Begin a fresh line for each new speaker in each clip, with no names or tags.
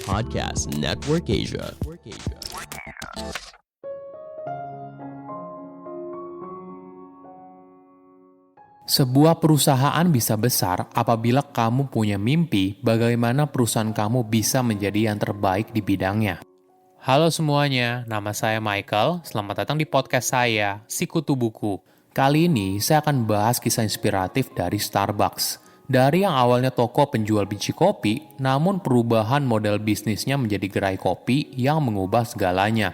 Podcast Network Asia.
Sebuah perusahaan bisa besar apabila kamu punya mimpi bagaimana perusahaan kamu bisa menjadi yang terbaik di bidangnya. Halo semuanya, nama saya Michael. Selamat datang di podcast saya, Sikutu Buku. Kali ini saya akan bahas kisah inspiratif dari Starbucks. Dari yang awalnya toko penjual biji kopi, namun perubahan model bisnisnya menjadi gerai kopi yang mengubah segalanya.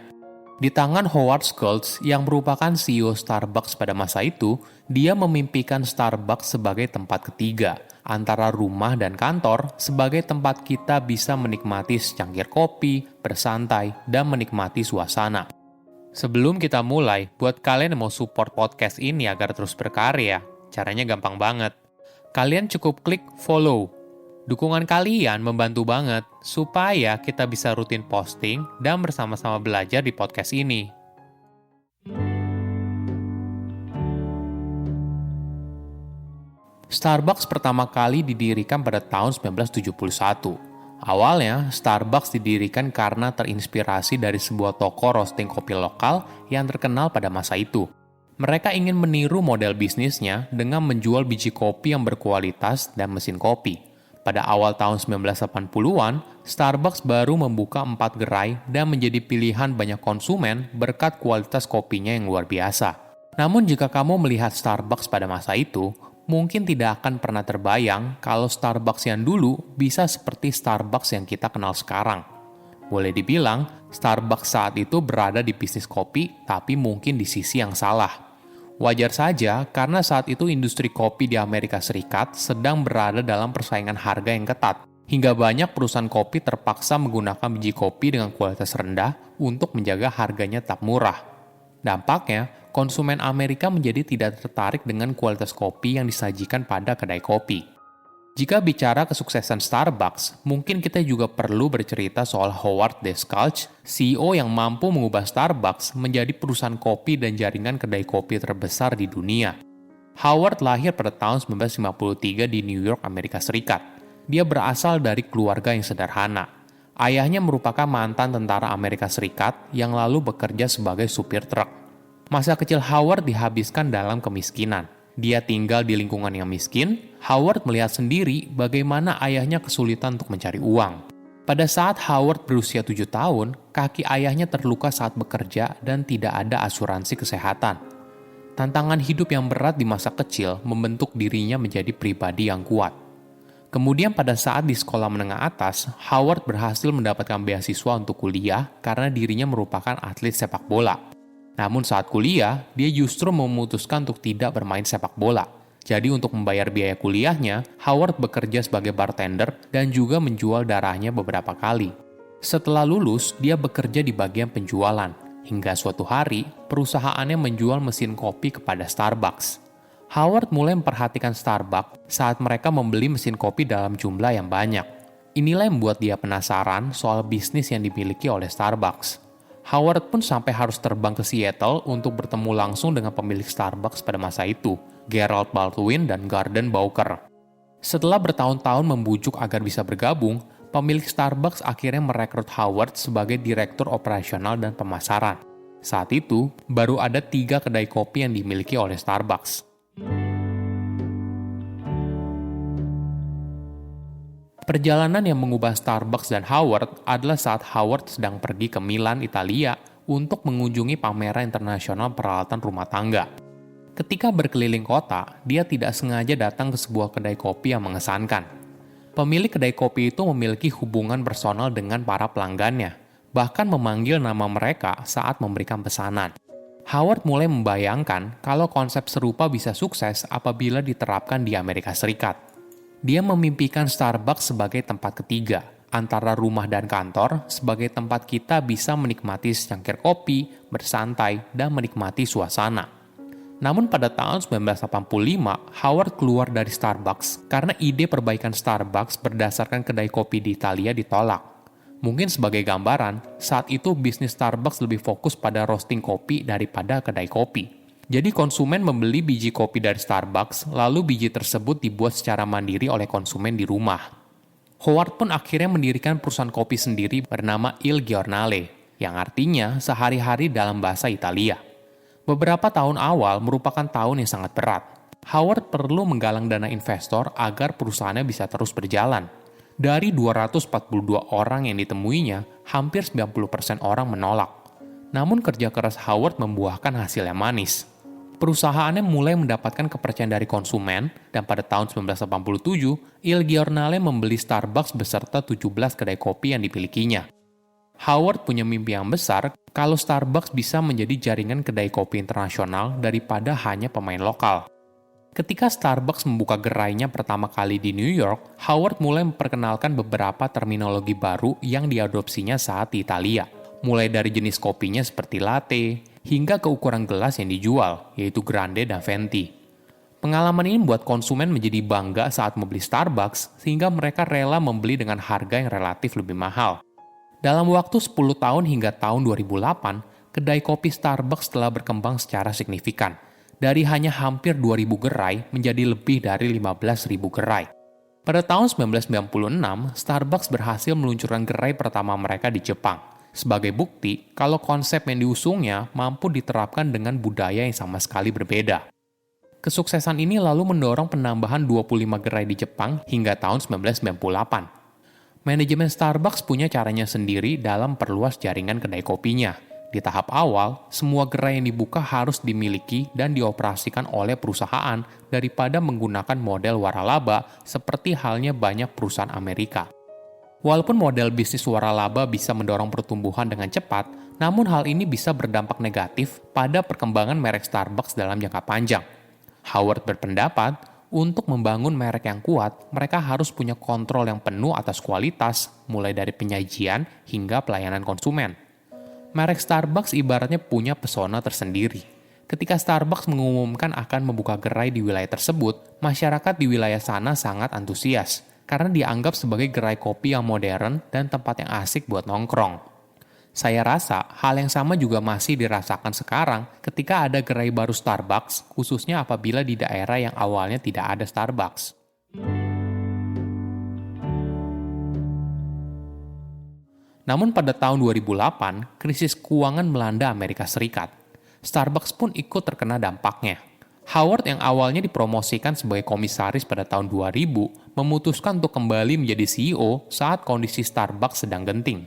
Di tangan Howard Schultz yang merupakan CEO Starbucks pada masa itu, dia memimpikan Starbucks sebagai tempat ketiga, antara rumah dan kantor, sebagai tempat kita bisa menikmati secangkir kopi, bersantai, dan menikmati suasana. Sebelum kita mulai, buat kalian yang mau support podcast ini agar terus berkarya, caranya gampang banget. Kalian cukup klik follow. Dukungan kalian membantu banget supaya kita bisa rutin posting dan bersama-sama belajar di podcast ini. Starbucks pertama kali didirikan pada tahun 1971. Awalnya, Starbucks didirikan karena terinspirasi dari sebuah toko roasting kopi lokal yang terkenal pada masa itu. Mereka ingin meniru model bisnisnya dengan menjual biji kopi yang berkualitas dan mesin kopi. Pada awal tahun 1980-an, Starbucks baru membuka 4 gerai dan menjadi pilihan banyak konsumen berkat kualitas kopinya yang luar biasa. Namun jika kamu melihat Starbucks pada masa itu, mungkin tidak akan pernah terbayang kalau Starbucks yang dulu bisa seperti Starbucks yang kita kenal sekarang. Boleh dibilang, Starbucks saat itu berada di bisnis kopi, tapi mungkin di sisi yang salah. Wajar saja karena saat itu industri kopi di Amerika Serikat sedang berada dalam persaingan harga yang ketat, hingga banyak perusahaan kopi terpaksa menggunakan biji kopi dengan kualitas rendah untuk menjaga harganya tetap murah. Dampaknya, konsumen Amerika menjadi tidak tertarik dengan kualitas kopi yang disajikan pada kedai kopi. Jika bicara kesuksesan Starbucks, mungkin kita juga perlu bercerita soal Howard D. Schultz, CEO yang mampu mengubah Starbucks menjadi perusahaan kopi dan jaringan kedai kopi terbesar di dunia. Howard lahir pada tahun 1953 di New York, Amerika Serikat. Dia berasal dari keluarga yang sederhana. Ayahnya merupakan mantan tentara Amerika Serikat yang lalu bekerja sebagai supir truk. Masa kecil Howard dihabiskan dalam kemiskinan. Dia tinggal di lingkungan yang miskin. Howard melihat sendiri bagaimana ayahnya kesulitan untuk mencari uang. Pada saat Howard berusia 7 tahun, kaki ayahnya terluka saat bekerja dan tidak ada asuransi kesehatan. Tantangan hidup yang berat di masa kecil membentuk dirinya menjadi pribadi yang kuat. Kemudian pada saat di sekolah menengah atas, Howard berhasil mendapatkan beasiswa untuk kuliah karena dirinya merupakan atlet sepak bola. Namun saat kuliah, dia justru memutuskan untuk tidak bermain sepak bola. Jadi untuk membayar biaya kuliahnya, Howard bekerja sebagai bartender dan juga menjual darahnya beberapa kali. Setelah lulus, dia bekerja di bagian penjualan. Hingga suatu hari, perusahaannya menjual mesin kopi kepada Starbucks. Howard mulai memperhatikan Starbucks saat mereka membeli mesin kopi dalam jumlah yang banyak. Inilah yang membuat dia penasaran soal bisnis yang dimiliki oleh Starbucks. Howard pun sampai harus terbang ke Seattle untuk bertemu langsung dengan pemilik Starbucks pada masa itu, Gerald Baldwin dan Gordon Bowker. Setelah bertahun-tahun membujuk agar bisa bergabung, pemilik Starbucks akhirnya merekrut Howard sebagai direktur operasional dan pemasaran. Saat itu, baru ada 3 kedai kopi yang dimiliki oleh Starbucks. Perjalanan yang mengubah Starbucks dan Howard adalah saat Howard sedang pergi ke Milan, Italia, untuk mengunjungi pameran internasional peralatan rumah tangga. Ketika berkeliling kota, dia tidak sengaja datang ke sebuah kedai kopi yang mengesankan. Pemilik kedai kopi itu memiliki hubungan personal dengan para pelanggannya, bahkan memanggil nama mereka saat memberikan pesanan. Howard mulai membayangkan kalau konsep serupa bisa sukses apabila diterapkan di Amerika Serikat. Dia memimpikan Starbucks sebagai tempat ketiga, antara rumah dan kantor, sebagai tempat kita bisa menikmati secangkir kopi, bersantai, dan menikmati suasana. Namun pada tahun 1985, Howard keluar dari Starbucks karena ide perbaikan Starbucks berdasarkan kedai kopi di Italia ditolak. Mungkin sebagai gambaran, saat itu bisnis Starbucks lebih fokus pada roasting kopi daripada kedai kopi. Jadi konsumen membeli biji kopi dari Starbucks, lalu biji tersebut dibuat secara mandiri oleh konsumen di rumah. Howard pun akhirnya mendirikan perusahaan kopi sendiri bernama Il Giornale, yang artinya sehari-hari dalam bahasa Italia. Beberapa tahun awal merupakan tahun yang sangat berat. Howard perlu menggalang dana investor agar perusahaannya bisa terus berjalan. Dari 242 orang yang ditemuinya, hampir 90% orang menolak. Namun kerja keras Howard membuahkan hasil yang manis. Perusahaannya mulai mendapatkan kepercayaan dari konsumen, dan pada tahun 1987, Il Giornale membeli Starbucks beserta 17 kedai kopi yang dimilikinya. Howard punya mimpi yang besar kalau Starbucks bisa menjadi jaringan kedai kopi internasional daripada hanya pemain lokal. Ketika Starbucks membuka gerainya pertama kali di New York, Howard mulai memperkenalkan beberapa terminologi baru yang diadopsinya saat di Italia, mulai dari jenis kopinya seperti latte, hingga ke ukuran gelas yang dijual, yaitu grande dan venti. Pengalaman ini membuat konsumen menjadi bangga saat membeli Starbucks, sehingga mereka rela membeli dengan harga yang relatif lebih mahal. Dalam waktu 10 tahun hingga tahun 2008, kedai kopi Starbucks telah berkembang secara signifikan, dari hanya hampir 2.000 gerai menjadi lebih dari 15.000 gerai. Pada tahun 1996, Starbucks berhasil meluncurkan gerai pertama mereka di Jepang, sebagai bukti kalau konsep yang diusungnya mampu diterapkan dengan budaya yang sama sekali berbeda. Kesuksesan ini lalu mendorong penambahan 25 gerai di Jepang hingga tahun 1998. Manajemen Starbucks punya caranya sendiri dalam perluas jaringan kedai kopinya. Di tahap awal, semua gerai yang dibuka harus dimiliki dan dioperasikan oleh perusahaan daripada menggunakan model waralaba seperti halnya banyak perusahaan Amerika. Walaupun model bisnis waralaba bisa mendorong pertumbuhan dengan cepat, namun hal ini bisa berdampak negatif pada perkembangan merek Starbucks dalam jangka panjang. Howard berpendapat, untuk membangun merek yang kuat, mereka harus punya kontrol yang penuh atas kualitas, mulai dari penyajian hingga pelayanan konsumen. Merek Starbucks ibaratnya punya pesona tersendiri. Ketika Starbucks mengumumkan akan membuka gerai di wilayah tersebut, masyarakat di wilayah sana sangat antusias, karena dianggap sebagai gerai kopi yang modern dan tempat yang asik buat nongkrong. Saya rasa hal yang sama juga masih dirasakan sekarang ketika ada gerai baru Starbucks, khususnya apabila di daerah yang awalnya tidak ada Starbucks. Namun pada tahun 2008, krisis keuangan melanda Amerika Serikat. Starbucks pun ikut terkena dampaknya. Howard yang awalnya dipromosikan sebagai komisaris pada tahun 2000, memutuskan untuk kembali menjadi CEO saat kondisi Starbucks sedang genting.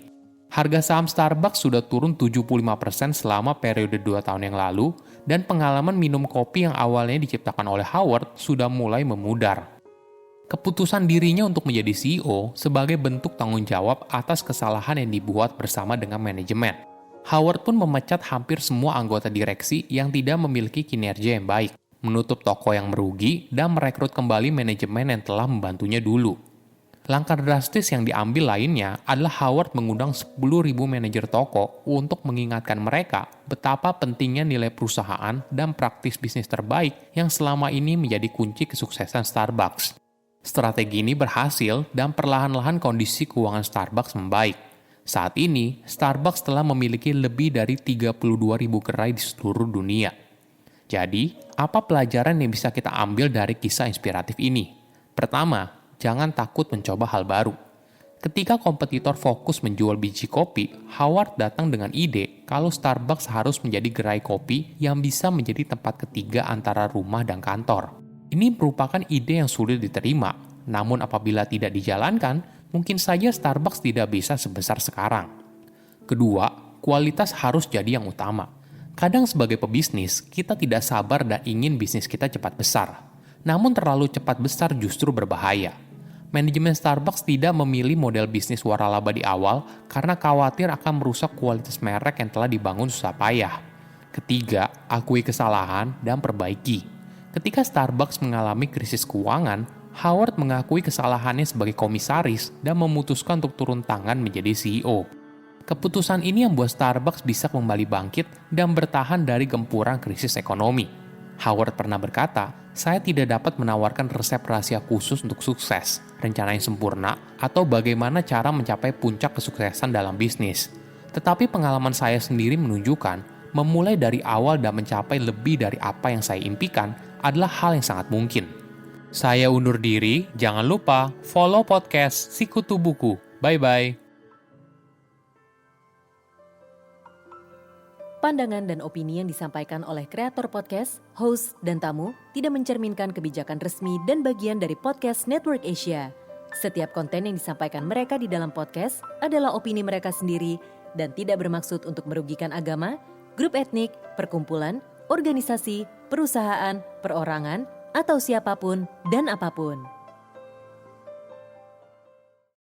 Harga saham Starbucks sudah turun 75% selama periode 2 tahun yang lalu, dan pengalaman minum kopi yang awalnya diciptakan oleh Howard sudah mulai memudar. Keputusan dirinya untuk menjadi CEO sebagai bentuk tanggung jawab atas kesalahan yang dibuat bersama dengan manajemen. Howard pun memecat hampir semua anggota direksi yang tidak memiliki kinerja yang baik, menutup toko yang merugi, dan merekrut kembali manajemen yang telah membantunya dulu. Langkah drastis yang diambil lainnya adalah Howard mengundang 10.000 manajer toko untuk mengingatkan mereka betapa pentingnya nilai perusahaan dan praktis bisnis terbaik yang selama ini menjadi kunci kesuksesan Starbucks. Strategi ini berhasil dan perlahan-lahan kondisi keuangan Starbucks membaik. Saat ini, Starbucks telah memiliki lebih dari 32.000 gerai di seluruh dunia. Jadi, apa pelajaran yang bisa kita ambil dari kisah inspiratif ini? Pertama, jangan takut mencoba hal baru. Ketika kompetitor fokus menjual biji kopi, Howard datang dengan ide kalau Starbucks harus menjadi gerai kopi yang bisa menjadi tempat ketiga antara rumah dan kantor. Ini merupakan ide yang sulit diterima, namun apabila tidak dijalankan, mungkin saja Starbucks tidak bisa sebesar sekarang. Kedua, kualitas harus jadi yang utama. Kadang sebagai pebisnis, kita tidak sabar dan ingin bisnis kita cepat besar. Namun terlalu cepat besar justru berbahaya. Manajemen Starbucks tidak memilih model bisnis waralaba di awal karena khawatir akan merusak kualitas merek yang telah dibangun susah payah. Ketiga, akui kesalahan dan perbaiki. Ketika Starbucks mengalami krisis keuangan, Howard mengakui kesalahannya sebagai komisaris dan memutuskan untuk turun tangan menjadi CEO. Keputusan ini yang membuat Starbucks bisa kembali bangkit dan bertahan dari gempuran krisis ekonomi. Howard pernah berkata, "Saya tidak dapat menawarkan resep rahasia khusus untuk sukses, rencana yang sempurna, atau bagaimana cara mencapai puncak kesuksesan dalam bisnis. Tetapi pengalaman saya sendiri menunjukkan, memulai dari awal dan mencapai lebih dari apa yang saya impikan adalah hal yang sangat mungkin." Saya undur diri, jangan lupa follow podcast Sikutu Buku. Bye-bye.
Pandangan dan opini yang disampaikan oleh kreator podcast, host, dan tamu tidak mencerminkan kebijakan resmi dan bagian dari Podcast Network Asia. Setiap konten yang disampaikan mereka di dalam podcast adalah opini mereka sendiri dan tidak bermaksud untuk merugikan agama, grup etnik, perkumpulan, organisasi, perusahaan, perorangan, atau siapapun dan apapun.